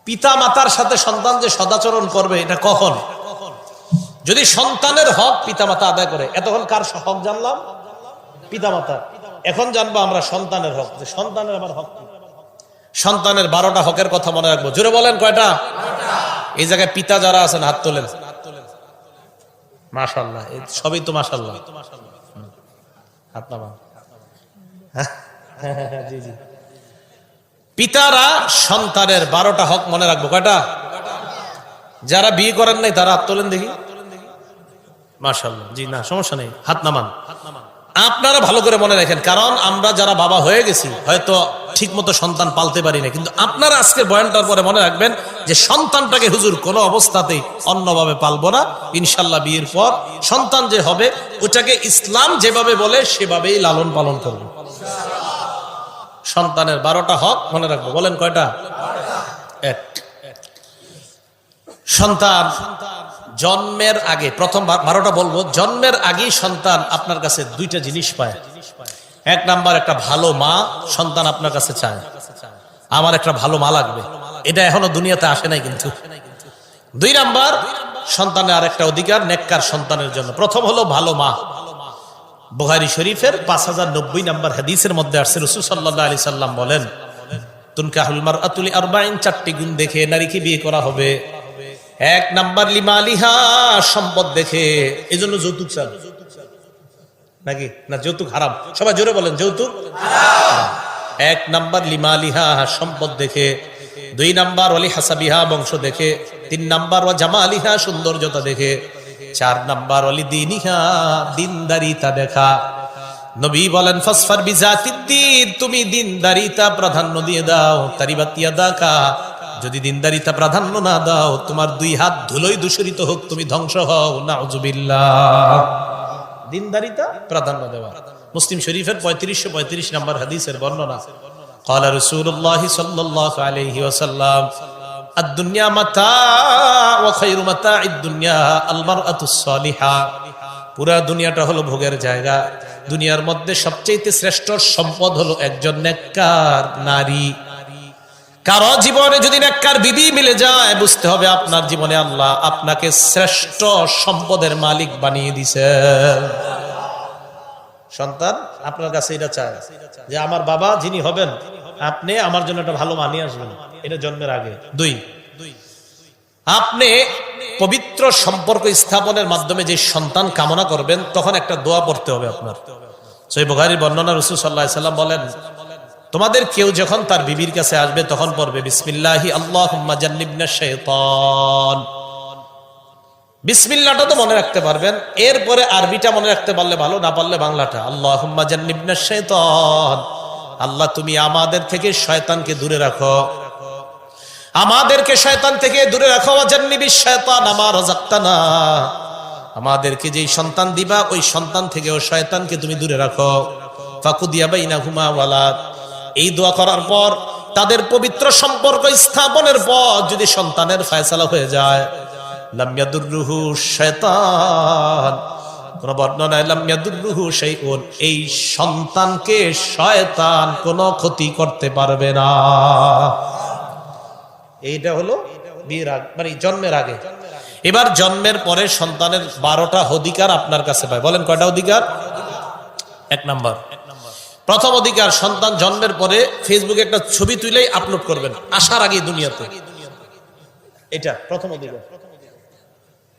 পিতা মাতার সাথে সন্তান যে সদাচরণ করবে এটা কখন? যদি সন্তানের হক পিতা মাতা আদায় করে। এতক্ষণ কার হক জানলাম? পিতা মাতা। এখন জানবো আমরা সন্তানের হক, যে সন্তানের আবার হক কি। সন্তানের 12টা হকের কথা মনে রাখবো। জোরে বলেন কয়টা? এই জায়গায় পিতা যারা আছেন হাত তোলেন। মাশাআল্লাহ, সবই তো মাশাআল্লাহ। হাত নামান। জি জি। পিতারা সন্তানের 12টা হক মনে রাখবো। কয়টা? যারা বিয়ে করেন নাই তারা হাত তোলেন দেখি। মাশাআল্লাহ, জি না সমস্যা নেই, হাত নামান। আপনারা ভালো করে মনে রাখেন, কারণ আমরা যারা বাবা হয়ে গেছি হয়তো ঠিক মতো সন্তান পালতে পারি না, কিন্তু আপনারা আজকে বয়ানটার পরে মনে রাখবেন যে সন্তানটাকে হুজুর কোনো অবস্থাতেই অন্যভাবে পালবো না। ইনশাল্লাহ বিয়ের পর সন্তান যে হবে ওটাকে ইসলাম যেভাবে বলে সেভাবেই লালন পালন করবো। সন্তানের 12টা হক মনে রাখবো। বলেন কয়টা? এক, সন্তান জন্মের আগে, প্রথম 12টা বলবো, জন্মের আগেই সন্তান আপনার কাছে 2টা জিনিস পায়। এক নাম্বার, একটা ভালো মা সন্তান আপনার কাছে চায়, আমার একটা ভালো মা লাগবে। এটা এখনো দুনিয়াতে আসে নাই কিন্তু। 2 নাম্বার, সন্তানের আরেকটা অধিকার নেককার সন্তানের জন্য। প্রথম হলো ভালো মা। বুখারী শরীফের 5090 নম্বর হাদিসের মধ্যে আসছে, রাসূল সাল্লাল্লাহু আলাইহি সাল্লাম বলেন, তুনকাহুল মারআতু লি40, 4টি গুণ দেখে নারীকে বিয়ে করা হবে। 1 নাম্বার লিমালিহা, সম্পদ দেখে। এজন্য যৌতুক চান নাকি না? যৌতুক হারাম। সবাই জোরে বলেন, যৌতুক হারাম। 1 নাম্বার লিমালিহা, সম্পদ দেখে। 2 নাম্বার ওয়ালি হাসাবিহা, বংশ দেখে। 3 নাম্বার ওয়া জামালিহা, সৌন্দর্যতা দেখে। 4 নাম্বার ওয়ালি দীনিহা, দিনদারিতা দেখা। নবী বলেন ফাসফার বিজাতিদ্দিন, তুমি দিনদারিতা প্রাধান্য দিয়ে দাও। তারিবাত ইয়াদাকা, যদি দিনদারিতা প্রাধান্য না দাও তোমার 2 হাত ধুলোয় দূষিত হোক, তুমি ধ্বংস হও। নাউজুবিল্লাহ। দিনদারিতা প্রাধান্য দেওয়া। মুসলিম শরীফের 3535 নম্বর হাদিসের বর্ণনা। ক্বালা রাসূলুল্লাহ সাল্লাল্লাহু আলাইহি ওয়াসাল্লাম, আদ-দুনিয়া মাতা' ওয়া খায়রু মাতা'id দুনিয়া আল মারআতুস সালিহা। পুরা দুনিয়াটা হলো ভোগের জায়গা। দুনিয়ার মধ্যে সবচেয়ে শ্রেষ্ঠ সম্পদ হলো একজন নেককার নারী। কারো জীবনে যদি নেককার বিবি মিলে যায়, বুঝতে হবে আপনার জীবনে আল্লাহ আপনাকে শ্রেষ্ঠ সম্পদের মালিক বানিয়ে দিয়েছেন। সন্তান আপনার কাছে এটা চায় যে আমার বাবা যিনি হবেন, আপনি আমার জন্য একটা ভালো মানিয়ে আসবেন। এটা জন্মের আগে। 2, আপনি পবিত্র সম্পর্ক স্থাপনের মাধ্যমে যে সন্তান কামনা করবেন, তখন একটা দোয়া পড়তে হবে আপনার। সহিহ বুখারীর বর্ণনা, রাসূল সাল্লাল্লাহু আলাইহি সাল্লাম বলেন, তোমাদের কেউ যখন তার বিবির কাছে আসবে তখন পড়বে বিসমিল্লাহি আল্লাহুম্মা জান্নিবনা শাইতান। বিসমিল্লাহটা তো মনে রাখতে পারবেন, এরপরে আরবিটা মনে রাখতে পারলে ভালো, না পারলে বাংলাটা। আল্লাহুম্মা জান্নিবনা শাইতান, আল্লাহ তুমি আমাদের থেকে শয়তানকে দূরে রাখো, আমাদেরকে শয়তান থেকে দূরে রাখো। ওয়া জান্নিবিশ শাইতান মা রাযাকতানা, আমাদেরকে যেই সন্তান দিবা ওই সন্তান থেকেও শয়তানকে তুমি দূরে রাখো। ফাকুদিয়া বাইনাহুমা ওয়ালাদ। এই দোয়া করার পর, তাদের পবিত্র সম্পর্ক স্থাপনের পর যদি সন্তানের ফয়সালা হয়ে যায়, লাম ইয়াদুররুহু শাইতান, কোন বর্ণনায় লাম ইয়াদুররুহু শাইউন, এই সন্তানকে শয়তান কোনো ক্ষতি করতে পারবে না। এইটা হলো বিয়ের আগে, মানে জন্মের আগে। এবার জন্মের পরে সন্তানের 12টা অধিকার আপনার কাছে পায়। বলেন কয়টা অধিকার? 1 নাম্বার, প্রথম অধিকার, সন্তান জন্মের পরে ফেসবুকে একটা ছবি তুলেই আপলোড করবেন আসার আগে দুনিয়াতে। এটা প্রথম অধিকার।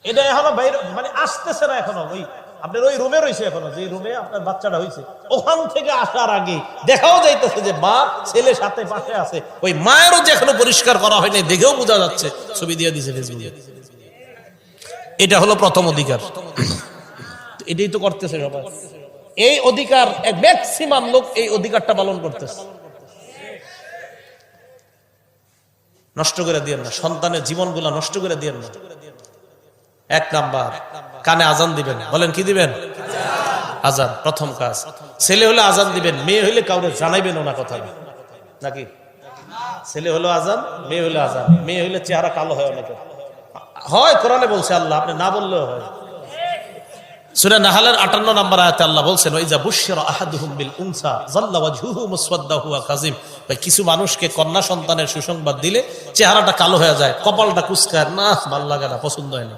এটা এখনো বাইরে, মানে আসতেছে না এখনো। ওই আপনার ওই রুমে রয়েছে এখনো, যে রুমে আপনার বাচ্চাটা হয়েছে, ওখান থেকে আসার আগে দেখাও যাইতেছে যে মা ছেলে সাথে পাশে আছে। ওই মায়েরও যে এখনো পরিষ্কার করা হয়নি, দেখেও বোঝা যাচ্ছে, ছবি দিয়ে দিছে ফেসবুকে। এটা হলো প্রথম অধিকার। এটাই তো করতেছে সবাই। এই অধিকার ম্যাক্সিমাম লোক এই অধিকারটা পালন করতেছে। নষ্ট করে দিয়েন না, সন্তানের জীবনগুলা নষ্ট করে দিয়েন না। 1 নাম্বার, কানে আজান দিবেন। বলেন কি দিবেন? আজান, প্রথম কাজ। ছেলে হলে আজান দিবেন, মেয়ে হইলে কাউকে জানাইবেন না কথা নাকি? ছেলে হলো আজান, মেয়ে হলে আজান। মেয়ে হইলে চেহারা কালো হয় অনেকে, হয় কোরআনে বলছে আল্লাহ, আপনি না বললেও হয়। সূরা নাহলের 58 নম্বর আয়াতে আল্লাহ বলছেন ওয়াইজা বুশশিরা আহাদুহুম বিল উনসা যাল্লা ওয়াজহুহু মুসওয়াদ্দা হুয়া কাযিম। কিছু মানুষকে কন্যা সন্তানের সুসংবাদ দিলে চেহারাটা কালো হয়ে যায়, কপালটা কুঁচকায়, না ভালো লাগে না, পছন্দ হয় না।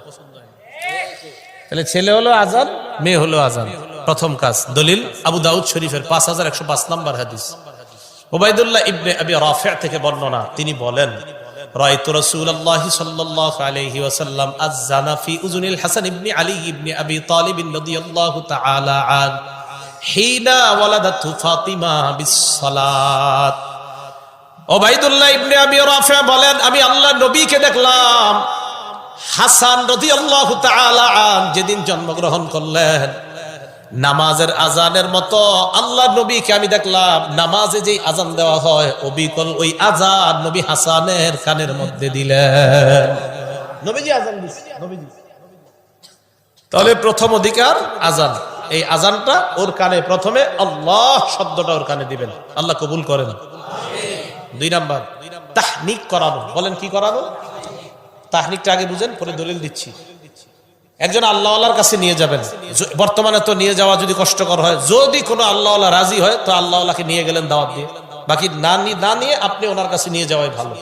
তাহলে ছেলে হলো আজান, মেয়ে হলো আজান, প্রথম কাজ। দলিল আবু দাউদ শরীফের 5105 নম্বর হাদিস, উবাইদুল্লাহ ইবনে আবি রাফি' থেকে বর্ণনা, তিনি বলেন রাআইতু রাসূলুল্লাহি সাল্লাল্লাহু আলাইহি ওয়াসাল্লাম আয-যানা ফি উযুনিল হাসান ইবনে আলী ইবনে আবি তালিব রাদিয়াল্লাহু তাআলা আন হিনা ওয়ালাদাতু ফাতিমা বিস-সালাত। উবাইদুল্লাহ ইবনে আবি রাফি' বলেন আমি আল্লাহর নবীকে দেখলাম, হাসান রাদিয়াল্লাহু তাআলা আন যেদিন জন্মগ্রহণ করলেন, নামাজের আজানের মতো আল্লাহর নবীকে আমি দেখলাম, নামাজে যেই আজান দেওয়া হয় অবিকল ওই আজান নবী হাসানের কানের মধ্যে দিলেন। নবীজি আজান দিলেন, নবীজি। তাহলে প্রথম অধিকার আজান, এই আজানটা ওর কানে, প্রথমে আল্লাহ শব্দটা ওর কানে দিবেন, আল্লাহ কবুল করেন। দুই নাম্বার তাহনিক করানো। বলেন কি করানো? তাহনিকটা আগে বুঝেন, পরে দলিল দিচ্ছি। একজন আল্লাহওয়ালার কাছে নিয়ে যাবেন, বর্তমানে তো নিয়ে যাওয়া যদি কষ্টকর হয়, যদি কোনো আল্লাহওয়ালা রাজি হয় তো আল্লাহওয়ালাকে নিয়ে গেলেন দাওয়াত দিয়ে, বাকি না নিয়ে আপনি ওনার কাছে নিয়ে যাওয়াই ভালো।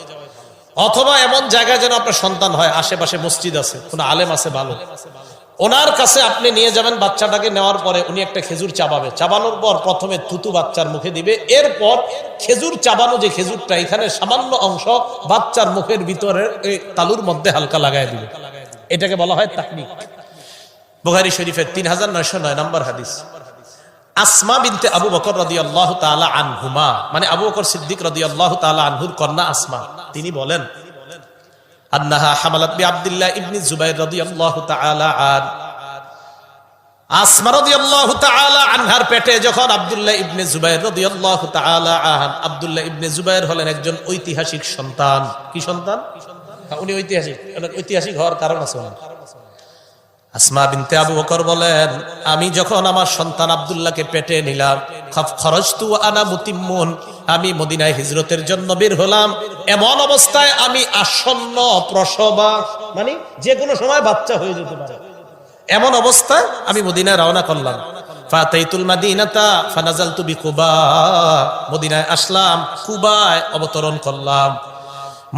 অথবা এমন জায়গায় যেন আপনার সন্তান হয়, আশেপাশে মসজিদ আছে, কোনো আলেম আছে ভালো, ওনার কাছে আপনি নিয়ে যাবেন। বাচ্চাটাকে নেওয়ার পরে উনি একটা খেজুর চাবাবে, চাবানোর পর প্রথমে থুতু বাচ্চার মুখে দিবে, এরপর খেজুর চাবানো যে খেজুরটা, এখানে সামান্য অংশ বাচ্চার মুখের ভিতরে এই তালুর মধ্যে হালকা লাগায় দিবে, এটাকে বলা হয় তাহনিক। বুখারী শরীফের 3909 নম্বর হাদিস। আসমা বিনতে আবু বকর রাদিয়াল্লাহু তাআলা আনহুমা, মানে আবু বকর সিদ্দিক রাদিয়াল্লাহু তাআলা আনহুর কন্যা আসমা, তিনি বলেন আন্নাহা হামালাত বি আব্দুল্লাহ ইবনে জুবাইর রাদিয়াল্লাহু তাআলা আন। আসমা রাদিয়াল্লাহু তাআলা আনহার পেটে যখন আব্দুল্লাহ ইবনে জুবাইর রাদিয়াল্লাহু তাআলা আন, আব্দুল্লাহ ইবনে জুবাইর হলেন একজন ঐতিহাসিক সন্তান। কি সন্তান? উনি ঐতিহাসিক হওয়ার কারণ আছে। আসমা বিনতে আবু বকর বলেন আমি যখন আমার সন্তান আব্দুল্লাহকে পেটে নিলাম, খরজতু আনা মুতিম্মুন, আমি মদিনায় হিজরতের জন্য বের হলাম, এমন অবস্থায় আমি আসন্ন প্রসবা, মানে যে কোনো সময় বাচ্চা হয়ে যেতে পারে, এমন অবস্থায় আমি মদিনায় রওনা করলাম। ফাতাইতুল মাদিনাতা ফানাজালতু বিকুবা, মদিনায় আসলাম, কুবায় অবতরণ করলাম।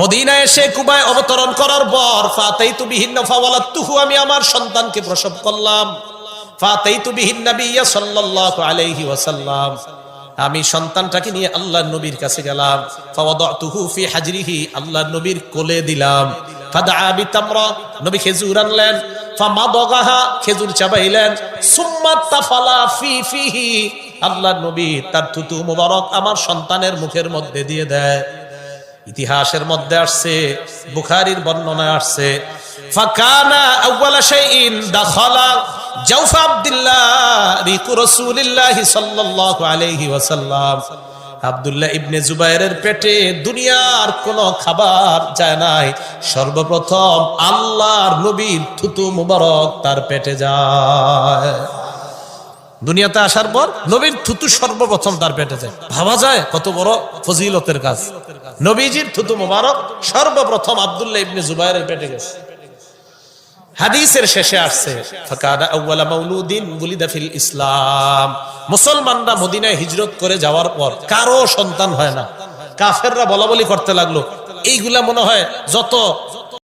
মদিনায় এসে কুবায় অবতরণ করার পর ফাতাইতু বিহিন্না ফাওয়ালাতুহু, আমি আমার সন্তানকে প্রসব করলাম। ফাতাইতু বিহিন নবিয়্য সাল্লাল্লাহু আলাইহি ওয়াসাল্লাম, আমি সন্তানটাকে নিয়ে আল্লাহর নবীর কাছে গেলাম। ফাওয়াদাতুহু ফি হাজরিহি, আল্লাহর নবীর কোলে দিলাম। ফাদআ বিতামরা, নবী খেজুর আনলেন। ফামাদাগাহা, খেজুর চাবাইলেন। সুম্মা তাফালা ফি ফিহি, আল্লাহর নবী তার থুতু মুবারক আমার সন্তানের মুখের মধ্যে দিয়ে দেয়। ইতিহাসের মধ্যে আসছে, বুখারীর বর্ণনায় আসছে, ফাকানা আউয়ালা শাইইন দাখালা জাওফা আব্দুল্লাহ রিকু রাসূলিল্লাহি সাল্লাল্লাহু আলাইহি ওয়াসাল্লাম। আব্দুল্লাহ ইবনে জুবাইরের পেটে দুনিয়ার কোনো খাবার যায় নাই, সর্বপ্রথম আল্লাহর নবীর থুতু মুবারক তার পেটে যায়। দুনিয়াতে আসার পর নবীর থুতু সর্বপ্রথম তার পেটে যায়। ভাবা যায় কত বড় ফজিলতের কাজ, নবীজির থুতু মুবারক সর্বপ্রথম আব্দুল্লাহ ইবনে জুবাইরের পেটে গেছে। হাদিসের শেষে আসছে ফাকানা আউয়ালা মাউলুদিন বুলিদা ফিল ইসলাম, মুসলমানরা মদিনায় হিজরত করে যাওয়ার পর কারো সন্তান হয় না। কাফেররা বলাবলি করতে লাগলো এইগুলা মনে হয় যত